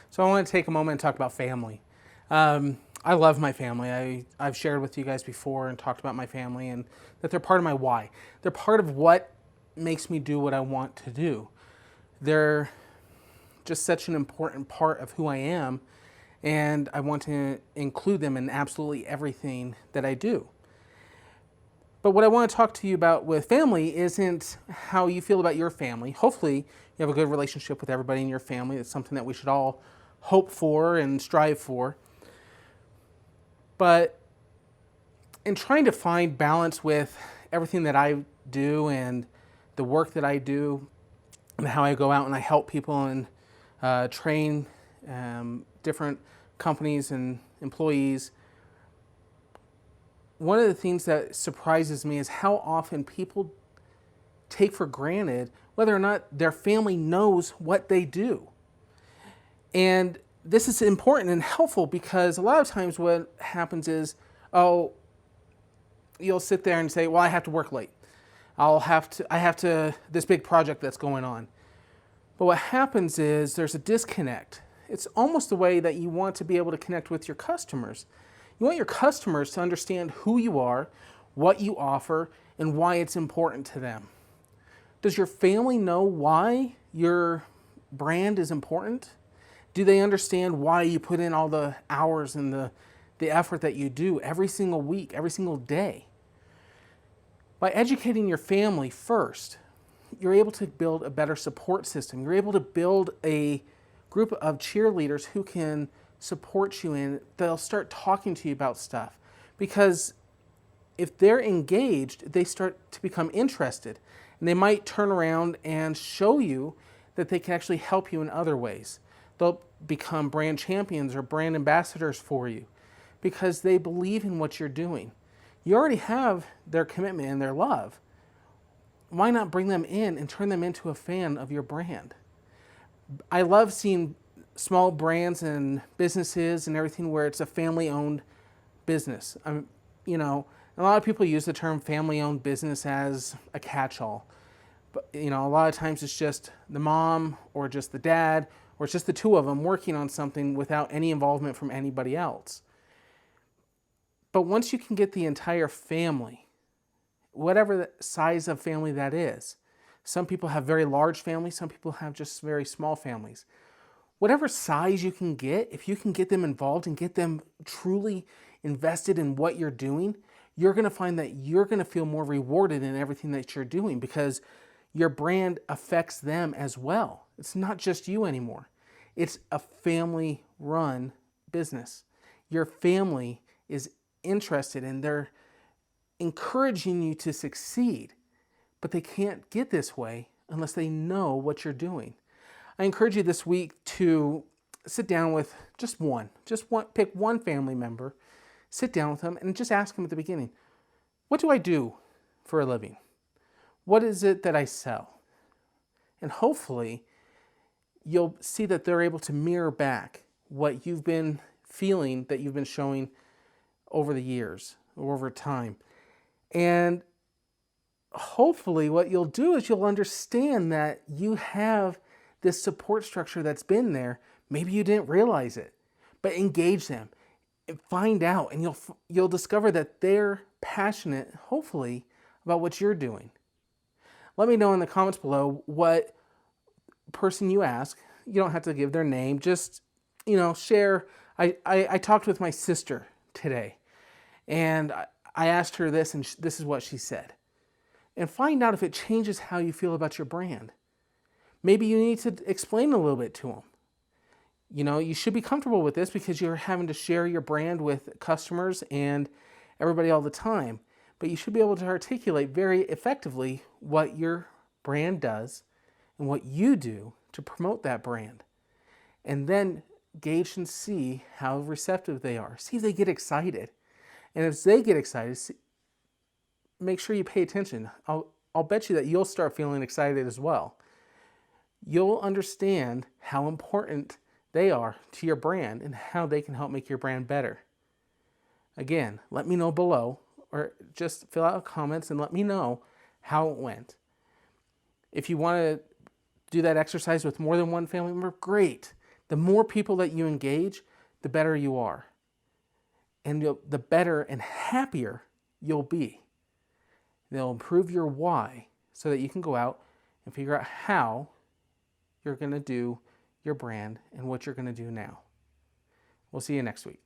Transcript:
So I want to take a moment and talk about family. I love my family. I've shared with you guys before and talked about my family and that they're part of my why. They're part of what makes me do what I want to do. They're just such an important part of who I am, and I want to include them in absolutely everything that I do. But what I want to talk to you about with family isn't how you feel about your family. Hopefully, you have a good relationship with everybody in your family. It's something that we should all hope for and strive for. But in trying to find balance with everything that I do and the work that I do and how I go out and I help people and train different companies and employees, one of the things that surprises me is how often people take for granted whether or not their family knows what they do. And this is important and helpful because a lot of times what happens is, oh, you'll sit there and say, well, I have to work late. I have to, this big project that's going on. But what happens is there's a disconnect. It's almost the way that you want to be able to connect with your customers. You want your customers to understand who you are, what you offer, and why it's important to them. Does your family know why your brand is important? Do they understand why you put in all the hours and the effort that you do every single week, every single day? By educating your family first, you're able to build a better support system. You're able to build a group of cheerleaders who can support you and they'll start talking to you about stuff. Because if they're engaged, they start to become interested. And they might turn around and show you that they can actually help you in other ways. They'll become brand champions or brand ambassadors for you because they believe in what you're doing. You already have their commitment and their love. Why not bring them in and turn them into a fan of your brand? I love seeing small brands and businesses and everything where it's a family-owned business. A lot of people use the term family-owned business as a catch-all. But, a lot of times it's just the mom or just the dad or it's just the two of them working on something without any involvement from anybody else. But once you can get the entire family, whatever the size of family that is, some people have very large families, some people have just very small families. Whatever size you can get, if you can get them involved and get them truly invested in what you're doing, you're going to find that you're going to feel more rewarded in everything that you're doing because your brand affects them as well. It's not just you anymore. It's a family-run business. Your family is interested and they're encouraging you to succeed, but they can't get this way unless they know what you're doing. I encourage you this week to sit down with pick one family member, sit down with them and just ask them at the beginning, what do I do for a living? What is it that I sell? And hopefully you'll see that they're able to mirror back what you've been feeling, that you've been showing over the years or over time. And hopefully what you'll do is you'll understand that you have this support structure that's been there. Maybe you didn't realize it, but engage them and find out, and you'll discover that they're passionate, hopefully, about what you're doing. Let me know in the comments below what person you ask. You don't have to give their name. Just, share. I talked with my sister today, and I asked her this, and this is what she said. And find out if it changes how you feel about your brand. Maybe you need to explain a little bit to them. You should be comfortable with this because you're having to share your brand with customers and everybody all the time. But you should be able to articulate very effectively what your brand does and what you do to promote that brand. And then gauge and see how receptive they are. See if they get excited. And if they get excited, make sure you pay attention. I'll bet you that you'll start feeling excited as well. You'll understand how important they are to your brand and how they can help make your brand better. Again, let me know below or just fill out comments and let me know how it went. If you want to do that exercise with more than one family member, great. The more people that you engage, the better you are. And the better and happier you'll be. They'll improve your why so that you can go out and figure out how you're going to do your brand and what you're going to do now. We'll see you next week.